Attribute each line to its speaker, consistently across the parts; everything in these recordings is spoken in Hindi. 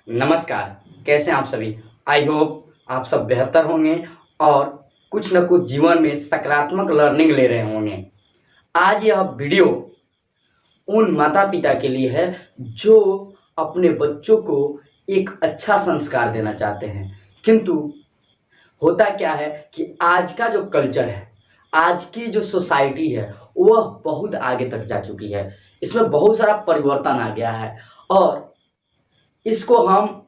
Speaker 1: नमस्कार। कैसे हैं आप सभी? आई होप आप सब बेहतर होंगे और कुछ न कुछ जीवन में सकारात्मक लर्निंग ले रहे होंगे। आज यह वीडियो उन माता-पिता के लिए है जो अपने बच्चों को एक अच्छा संस्कार देना चाहते हैं। किंतु होता क्या है कि आज का जो कल्चर है, आज की जो सोसाइटी है, वह बहुत आगे तक जा चुकी है। इसमें बहुत सारा परिवर्तन आ गया है और इसको हम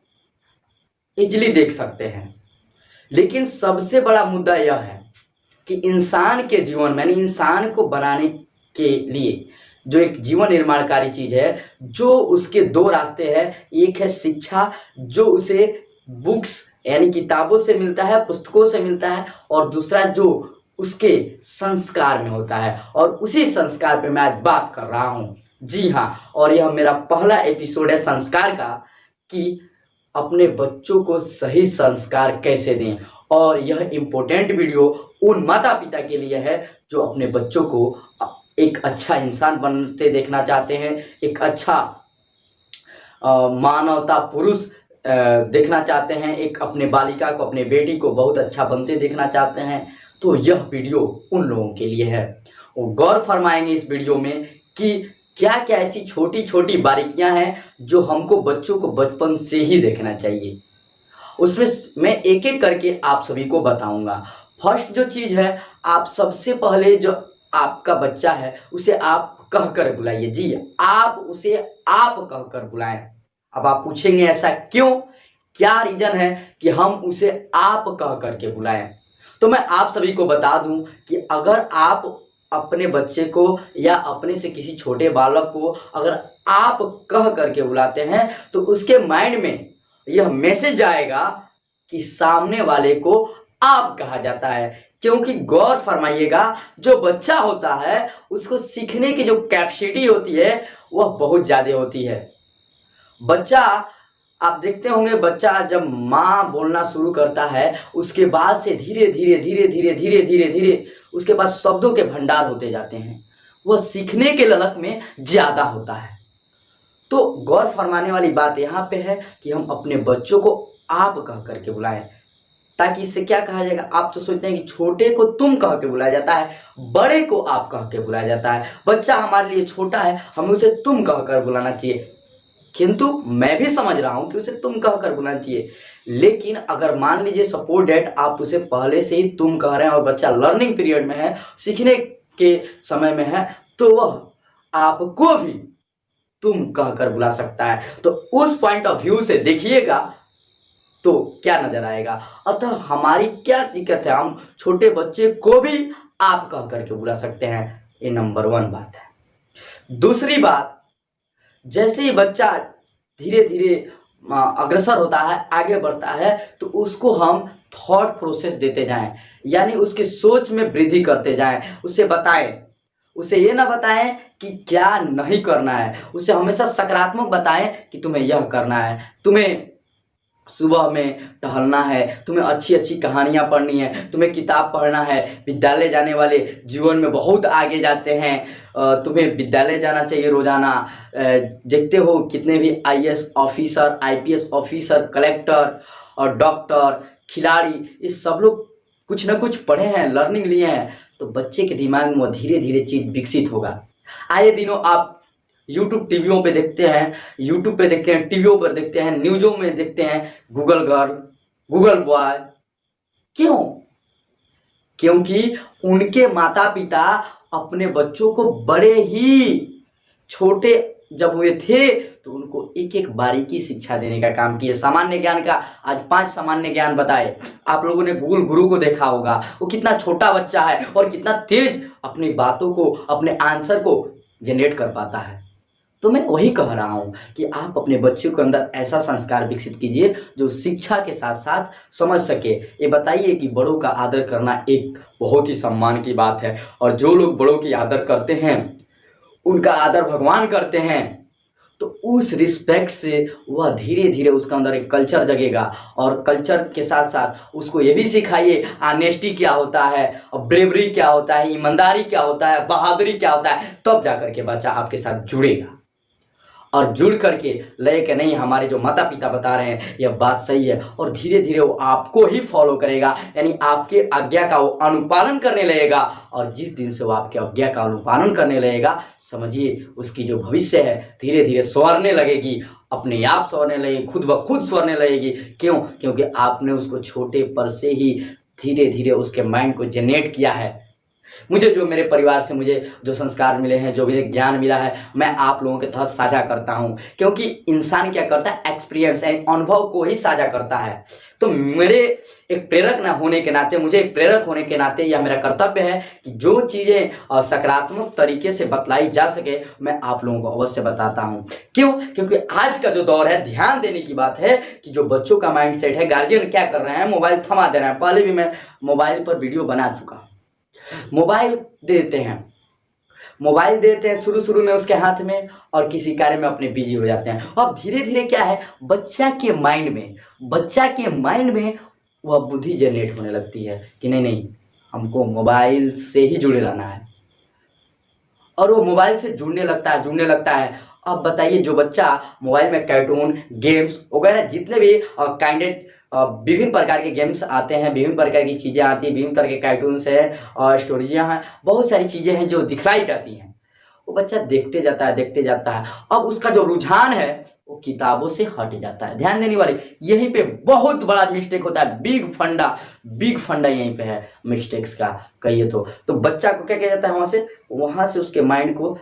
Speaker 1: ईज़िली देख सकते हैं। लेकिन सबसे बड़ा मुद्दा यह है कि इंसान के जीवन में यानी इंसान को बनाने के लिए जो एक जीवन निर्माणकारी चीज़ है, जो उसके 2 रास्ते हैं। एक है शिक्षा, जो उसे बुक्स यानी किताबों से मिलता है, पुस्तकों से मिलता है, और दूसरा जो उसके संस्कार में होता है, और उसी संस्कार पे मैं आज बात कर रहा हूँ। जी हाँ, और यह मेरा पहला एपिसोड है संस्कार का कि अपने बच्चों को सही संस्कार कैसे दें। और यह इम्पोर्टेंट वीडियो उन माता-पिता के लिए है जो अपने बच्चों को एक अच्छा इंसान बनते देखना चाहते हैं, एक अच्छा मानवता पुरुष देखना चाहते हैं, एक अपने बालिका को, अपने बेटी को बहुत अच्छा बनते देखना चाहते हैं। तो यह वीडियो उन लोगों के लिए है। वो गौर फरमाएंगे इस वीडियो में कि क्या-क्या ऐसी छोटी-छोटी बारीकियां हैं जो हमको बच्चों को बचपन से ही देखना चाहिए। उसमें मैं एक-एक करके आप सभी को बताऊंगा। फर्स्ट जो चीज़ है, आप सबसे पहले जो आपका बच्चा है उसे आप कहकर बुलाइए। जी, आप उसे आप कहकर बुलाएं। अब आप पूछेंगे ऐसा क्यों? क्या रीज़न है कि हम उसे आप कह कर के बुलाएं? तो मैं आप सभी को बता दूं कि अगर आप अपने बच्चे को या अपने से किसी छोटे बालक को अगर आप कह करके बुलाते हैं तो उसके माइंड में यह मैसेज जाएगा कि सामने वाले को आप कहा जाता है। क्योंकि गौर फरमाइएगा, जो बच्चा होता है उसको सीखने की जो कैपेसिटी होती है वह बहुत ज़्यादा होती है। बच्चा, आप देखते होंगे, बच्चा जब माँ बोलना शुरू करता है उसके बाद से धीरे धीरे धीरे धीरे धीरे धीरे धीरे उसके पास शब्दों के भंडार होते जाते हैं। वह सीखने के ललक में ज़्यादा होता है। तो गौर फरमाने वाली बात यहाँ पे है कि हम अपने बच्चों को आप कह करके बुलाएं, ताकि इससे क्या कहा जाएगा। आप तो सोचते हैं कि छोटे को तुम कह के बुलाया जाता है, बड़े को आप कह के बुलाया जाता है। बच्चा हमारे लिए छोटा है, हमें उसे तुम कह कर बुलाना चाहिए। किंतु मैं भी समझ रहा हूँ कि उसे तुम कह कर बुलाना चाहिए। लेकिन अगर मान लीजिए सपोज डेट आप उसे पहले से ही तुम कह रहे हैं और बच्चा लर्निंग पीरियड में है, सीखने के समय में है, तो वह आपको भी तुम कहकर बुला सकता है। तो उस पॉइंट ऑफ व्यू से देखिएगा तो क्या नजर आएगा। अतः हमारी क्या दिक्कत है, हम छोटे बच्चे को भी आप कह करके बुला सकते हैं। ये नंबर 1 बात है। दूसरी बात, जैसे ही बच्चा धीरे धीरे अग्रसर होता है, आगे बढ़ता है, तो उसको हम थॉट प्रोसेस देते जाएं, यानी उसकी सोच में वृद्धि करते जाएं। उसे बताएं, उसे ये ना बताएं कि क्या नहीं करना है, उसे हमेशा सकारात्मक बताएं कि तुम्हें यह करना है, तुम्हें सुबह में टहलना है, तुम्हें अच्छी अच्छी कहानियाँ पढ़नी है, तुम्हें किताब पढ़ना है। विद्यालय जाने वाले जीवन में बहुत आगे जाते हैं, तुम्हें विद्यालय जाना चाहिए रोज़ाना। देखते हो कितने भी IAS officer, IPS officer, collector और डॉक्टर, खिलाड़ी, ये सब लोग कुछ ना कुछ पढ़े हैं, लर्निंग लिए हैं। तो बच्चे के दिमाग में वो धीरे धीरे चीज़ विकसित होगा। आए दिनों आप यूट्यूब टीवियों पे देखते हैं, यूट्यूब पे देखते हैं, टीवियों पर देखते हैं, न्यूज़ों में देखते हैं, गूगल गर्ल, गूगल बॉय। क्यों? क्योंकि उनके माता पिता अपने बच्चों को बड़े ही छोटे जब हुए थे तो उनको एक एक बारीकी शिक्षा देने का काम किए। सामान्य ज्ञान का आज 5 सामान्य ज्ञान बताए। आप लोगों ने गूगल गुरु को देखा होगा, वो कितना छोटा बच्चा है और कितना तेज अपनी बातों को, अपने आंसर को जनरेट कर पाता है। तो मैं वही कह रहा हूँ कि आप अपने बच्चे के अंदर ऐसा संस्कार विकसित कीजिए जो शिक्षा के साथ साथ समझ सके। ये बताइए कि बड़ों का आदर करना एक बहुत ही सम्मान की बात है, और जो लोग बड़ों की आदर करते हैं, उनका आदर भगवान करते हैं, तो उस रिस्पेक्ट से वह धीरे धीरे उसके अंदर एक कल्चर जगेगा। और कल्चर के साथ साथ उसको ये भी सिखाइए ऑनेस्टी क्या होता है, और ब्रेवरी क्या होता है, ईमानदारी क्या होता है, बहादुरी क्या होता है, तब जाकर के बच्चा आपके साथ जुड़ेगा। और जुड़ करके लगे कि नहीं, हमारे जो माता पिता बता रहे हैं यह बात सही है, और धीरे धीरे वो आपको ही फॉलो करेगा, यानी आपके आज्ञा का वो अनुपालन करने लगेगा। और जिस दिन से वो आपके आज्ञा का अनुपालन करने लगेगा, समझिए उसकी जो भविष्य है धीरे धीरे संवरने लगेगी, अपने आप संवरने लगेगी, खुद ब खुद संवरने लगेगी। क्यों? क्योंकि आपने उसको छोटे पर से ही धीरे धीरे उसके माइंड को जनरेट किया है। मुझे जो मेरे परिवार से मुझे जो संस्कार मिले हैं, जो मुझे ज्ञान मिला है, मैं आप लोगों के तहत साझा करता हूं, क्योंकि इंसान क्या करता है, एक्सपीरियंस है, अनुभव को ही साझा करता है। तो मेरे एक प्रेरक ना होने के नाते, मुझे एक प्रेरक होने के नाते यह मेरा कर्तव्य है कि जो चीज़ें सकारात्मक तरीके से बतलाई जा सके मैं आप लोगों को अवश्य बताता हूं। क्यों? क्योंकि आज का जो दौर है, ध्यान देने की बात है कि जो बच्चों का माइंड सेट है, गार्जियन क्या कर रहे हैं, मोबाइल थमा दे रहे हैं। पहले भी मैं मोबाइल पर वीडियो बना चुका हूँ। मोबाइल देते हैं शुरू शुरू में उसके हाथ में, और किसी कार्य में अपने बिजी हो जाते हैं। अब धीरे धीरे क्या है, बच्चा के माइंड में वह बुद्धि जनरेट होने लगती है कि नहीं, हमको मोबाइल से ही जुड़े रहना है, और वो मोबाइल से जुड़ने लगता है। अब बताइए, जो बच्चा मोबाइल में कार्टून, गेम्स वगैरह जितने भी विभिन्न प्रकार के गेम्स आते हैं, विभिन्न प्रकार की चीज़ें आती हैं, विभिन्न तरह के कार्टून्स है और स्टोरीज हैं, बहुत सारी चीज़ें हैं जो दिखलाई जाती हैं, वो बच्चा देखते जाता है। अब उसका जो रुझान है वो किताबों से हट जाता है। ध्यान देने वाली यहीं पे बहुत बड़ा मिस्टेक होता है, बिग फंडा यहीं पे है मिस्टेक्स का, कहिए तो बच्चा को क्या किया जाता है, वहां से उसके माइंड को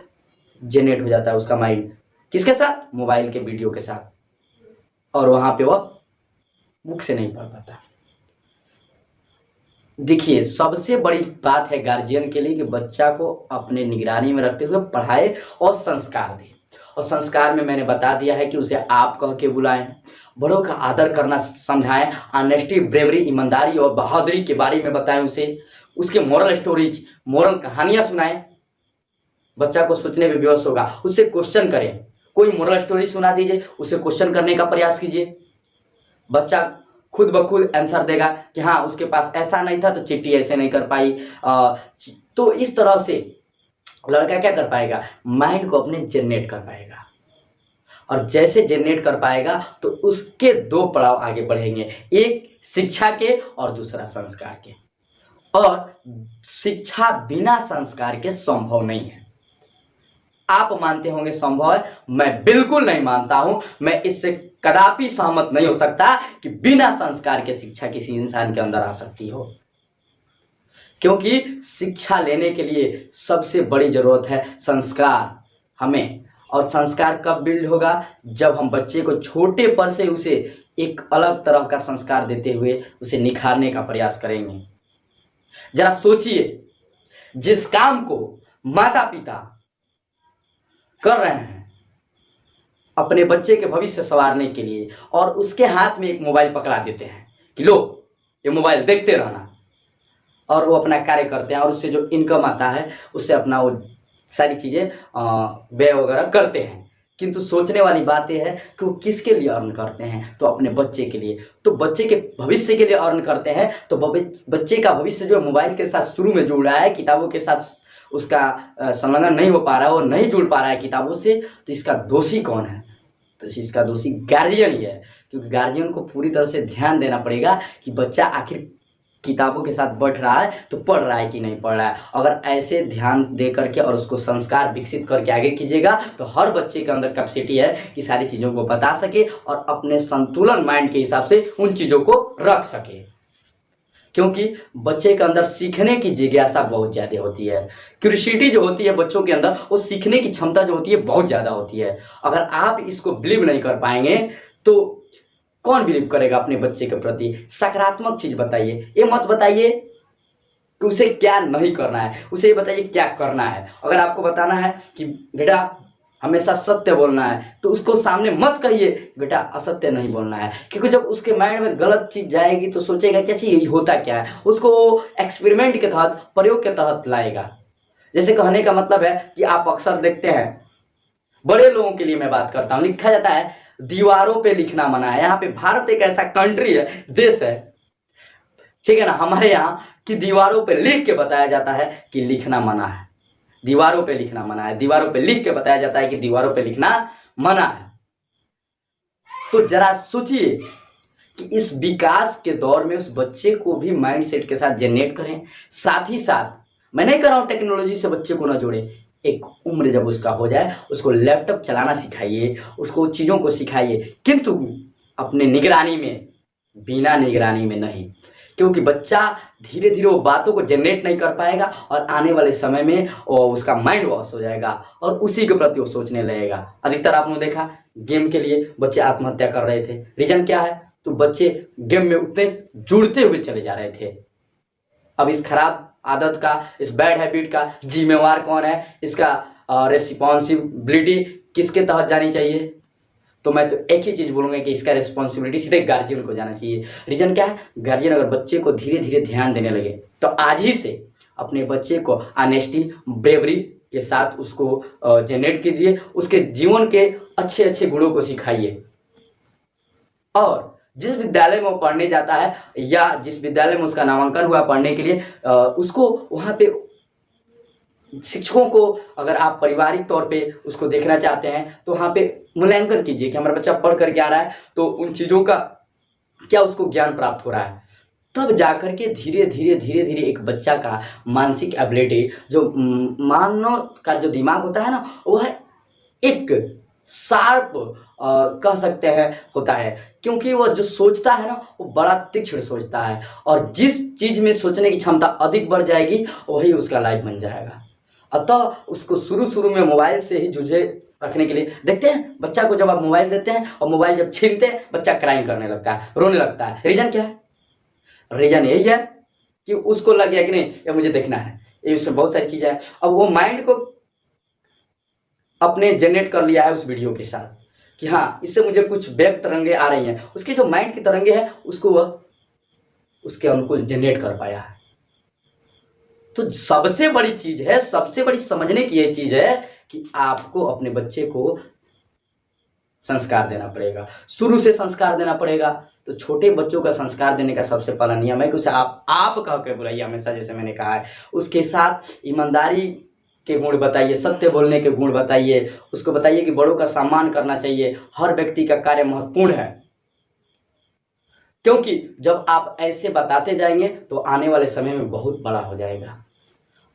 Speaker 1: जनरेट हो जाता है, उसका माइंड किसके साथ, मोबाइल के वीडियो के साथ, और वहां पे वह बुक से नहीं पढ़ पाता। देखिए, सबसे बड़ी बात है गार्जियन के लिए कि बच्चा को अपने निगरानी में रखते हुए पढ़ाए और संस्कार दे। और संस्कार में मैंने बता दिया है कि उसे आप कह के बुलाएं, बड़ों का आदर करना समझाएं, ऑनेस्टी, ब्रेवरी, ईमानदारी और बहादुरी के बारे में बताएं उसे, उसके मोरल स्टोरीज, मोरल कहानियां सुनाएं। बच्चा को सोचने में विवश होगा, उससे क्वेश्चन करें, कोई मोरल स्टोरी सुना दीजिए, उसे क्वेश्चन करने का प्रयास कीजिए। बच्चा खुद ब खुद आंसर देगा कि हाँ, उसके पास ऐसा नहीं था तो चिट्ठी ऐसे नहीं कर पाई। तो इस तरह से लड़का क्या कर पाएगा, माइंड को अपने जनरेट कर पाएगा, और जैसे जनरेट कर पाएगा तो उसके दो पड़ाव आगे बढ़ेंगे, एक शिक्षा के और दूसरा संस्कार के। और शिक्षा बिना संस्कार के संभव नहीं है। आप मानते होंगे संभव है, मैं बिल्कुल नहीं मानता हूं। मैं इससे कदापि सहमत नहीं हो सकता कि बिना संस्कार के शिक्षा किसी इंसान के अंदर आ सकती हो, क्योंकि शिक्षा लेने के लिए सबसे बड़ी जरूरत है संस्कार हमें। और संस्कार कब बिल्ड होगा, जब हम बच्चे को छोटे पर से उसे एक अलग तरह का संस्कार देते हुए उसे निखारने का प्रयास करेंगे। जरा सोचिए, जिस काम को माता पिता कर रहे हैं अपने बच्चे के भविष्य संवारने के लिए, और उसके हाथ में एक मोबाइल पकड़ा देते हैं कि लो ये मोबाइल देखते रहना, और वो अपना कार्य करते हैं, और उससे जो इनकम आता है उससे अपना वो सारी चीज़ें व्यय वगैरह करते हैं। किंतु सोचने वाली बात यह है कि वो किसके लिए अर्न करते हैं, तो अपने बच्चे के लिए। तो बच्चे के भविष्य के लिए अर्न करते हैं, तो बच्चे का भविष्य जो मोबाइल के साथ शुरू में जुड़ रहा है, किताबों के साथ उसका संलग्न नहीं हो पा रहा है, वो नहीं जुड़ पा रहा है किताबों से, तो इसका दोषी कौन है, तो इसका दोषी गार्जियन ही है। क्योंकि गार्जियन को पूरी तरह से ध्यान देना पड़ेगा कि बच्चा आखिर किताबों के साथ बढ़ रहा है तो पढ़ रहा है कि नहीं पढ़ रहा है। अगर ऐसे ध्यान दे करके और उसको संस्कार विकसित करके आगे कीजिएगा तो हर बच्चे के अंदर कैपेसिटी है कि सारी चीज़ों को बता सके और अपने संतुलन माइंड के हिसाब से उन चीज़ों को रख सके। क्योंकि बच्चे के अंदर सीखने की जिज्ञासा बहुत ज़्यादा होती है, क्यूरियोसिटी जो होती है बच्चों के अंदर, वो सीखने की क्षमता जो होती है बहुत ज़्यादा होती है। अगर आप इसको बिलीव नहीं कर पाएंगे तो कौन बिलीव करेगा अपने बच्चे के प्रति। सकारात्मक चीज़ बताइए, ये मत बताइए कि उसे क्या नहीं करना है, उसे ये बताइए क्या करना है। अगर आपको बताना है कि बेटा हमेशा सत्य बोलना है तो उसको सामने मत कहिए बेटा असत्य नहीं बोलना है, क्योंकि जब उसके माइंड में गलत चीज़ जाएगी तो सोचेगा कैसे ये होता क्या है, उसको एक्सपेरिमेंट के तहत, प्रयोग के तहत लाएगा। जैसे कहने का मतलब है कि आप अक्सर देखते हैं, बड़े लोगों के लिए मैं बात करता हूँ, लिखा जाता है दीवारों पे लिखना मना है। यहाँ पे भारत एक ऐसा कंट्री है, देश है, ठीक है ना, हमारे यहाँ की दीवारों पे लिख के बताया जाता है कि लिखना मना है, दीवारों पे लिखना मना है, दीवारों पे लिख के बताया जाता है कि दीवारों पे लिखना मना है। तो जरा सोचिए कि इस विकास के दौर में उस बच्चे को भी माइंड सेट के साथ जनरेट करें। साथ ही साथ मैं नहीं कर रहा हूँ टेक्नोलॉजी से बच्चे को ना जोड़े, एक उम्र जब उसका हो जाए उसको लैपटॉप चलाना सिखाइए, उसको चीज़ों को सिखाइए, किंतु अपने निगरानी में, बिना निगरानी में नहीं। क्योंकि बच्चा धीरे धीरे वो बातों को जनरेट नहीं कर पाएगा और आने वाले समय में उसका माइंड वॉश हो जाएगा और उसी के प्रति वो सोचने लगेगा। अधिकतर आपने देखा गेम के लिए बच्चे आत्महत्या कर रहे थे। रीजन क्या है? तो बच्चे गेम में उतने जुड़ते हुए चले जा रहे थे। अब इस खराब आदत का, इस बैड हैबिट का जिम्मेवार कौन है? इसका रिस्पॉन्सिबिलिटी किसके तहत जानी चाहिए? तो मैं तो एक ही चीज़ बोलूँगा कि इसका रिस्पॉन्सिबिलिटी सीधे गार्जियन को जाना चाहिए। रीजन क्या है? गार्जियन अगर बच्चे को धीरे धीरे ध्यान देने लगे तो आज ही से अपने बच्चे को ऑनेस्टी, ब्रेवरी के साथ उसको जनरेट कीजिए, उसके जीवन के अच्छे अच्छे गुणों को सिखाइए। और जिस विद्यालय में वो पढ़ने जाता है या जिस विद्यालय में उसका नामांकन हुआ पढ़ने के लिए, उसको वहाँ पे शिक्षकों को, अगर आप पारिवारिक तौर पे उसको देखना चाहते हैं तो वहाँ पे मूल्यांकन कीजिए कि हमारा बच्चा पढ़ करके आ रहा है तो उन चीज़ों का क्या उसको ज्ञान प्राप्त हो रहा है। तब जाकर के धीरे धीरे एक बच्चा का मानसिक एबिलिटी, जो मानव का जो दिमाग होता है ना, वह एक शार्प कह सकते हैं होता है, क्योंकि वह जो सोचता है ना वो बड़ा तीक्ष्ण सोचता है और जिस चीज़ में सोचने की क्षमता अधिक बढ़ जाएगी वही उसका लाइफ बन जाएगा। अतः उसको शुरू में मोबाइल से ही जूझे रखने के लिए, देखते हैं बच्चा को जब आप मोबाइल देते हैं और मोबाइल जब छीनते हैं बच्चा क्राइम करने लगता है, रोने लगता है। रीजन क्या है? रीजन यही है कि उसको लग गया कि नहीं ये मुझे देखना है। ये इसमें बहुत सारी चीज़ें हैं। अब वो माइंड को अपने जनरेट कर लिया है उस वीडियो के साथ कि हाँ इससे मुझे कुछ बैक तरंगे आ रही हैं, उसकी जो माइंड की तरंगे हैं उसको वह उसके अनुकूल जनरेट कर पाया है। तो सबसे बड़ी चीज है, सबसे बड़ी समझने की यह चीज है कि आपको अपने बच्चे को संस्कार देना पड़ेगा, शुरू से संस्कार देना पड़ेगा। तो छोटे बच्चों का संस्कार देने का सबसे पहला नियम है कि उसे आप कह के बुलाइए हमेशा, जैसे मैंने कहा है। उसके साथ ईमानदारी के गुण बताइए, सत्य बोलने के गुण बताइए, उसको बताइए कि बड़ों का सम्मान करना चाहिए, हर व्यक्ति का कार्य महत्वपूर्ण है। क्योंकि जब आप ऐसे बताते जाएंगे तो आने वाले समय में बहुत बड़ा हो जाएगा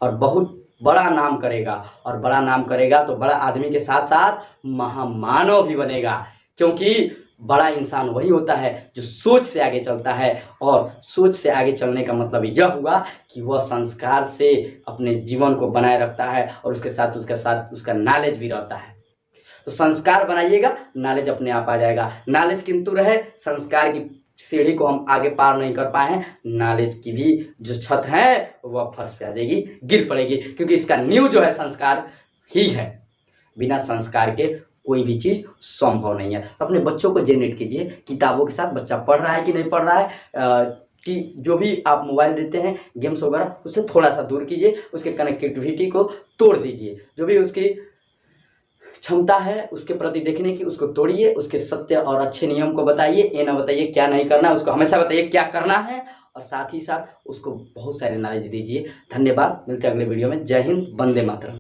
Speaker 1: और बहुत बड़ा नाम करेगा, और बड़ा नाम करेगा तो बड़ा आदमी के साथ साथ महामानव भी बनेगा। क्योंकि बड़ा इंसान वही होता है जो सोच से आगे चलता है, और सोच से आगे चलने का मतलब यह हुआ कि वह संस्कार से अपने जीवन को बनाए रखता है और उसके साथ उसका नॉलेज भी रहता है। तो संस्कार बनाइएगा, नॉलेज अपने आप आ जाएगा। नॉलेज किंतु रहे, संस्कार की सीढ़ी को हम आगे पार नहीं कर पाए हैं, नॉलेज की भी जो छत है वह फर्श पे आ जाएगी, गिर पड़ेगी। क्योंकि इसका नींव जो है संस्कार ही है। बिना संस्कार के कोई भी चीज़ संभव नहीं है। अपने बच्चों को जनरेट कीजिए किताबों के साथ। बच्चा पढ़ रहा है कि नहीं पढ़ रहा है, कि जो भी आप मोबाइल देते हैं गेम्स वगैरह उससे थोड़ा सा दूर कीजिए, उसके कनेक्टिविटी को तोड़ दीजिए। जो भी उसकी क्षमता है उसके प्रति देखने की, उसको तोड़िए, उसके सत्य और अच्छे नियम को बताइए। ये ना बताइए क्या नहीं करना है, उसको हमेशा बताइए क्या करना है, और साथ ही साथ उसको बहुत सारे नॉलेज दीजिए। धन्यवाद, मिलते हैं अगले वीडियो में। जय हिंद, वंदे मातरम।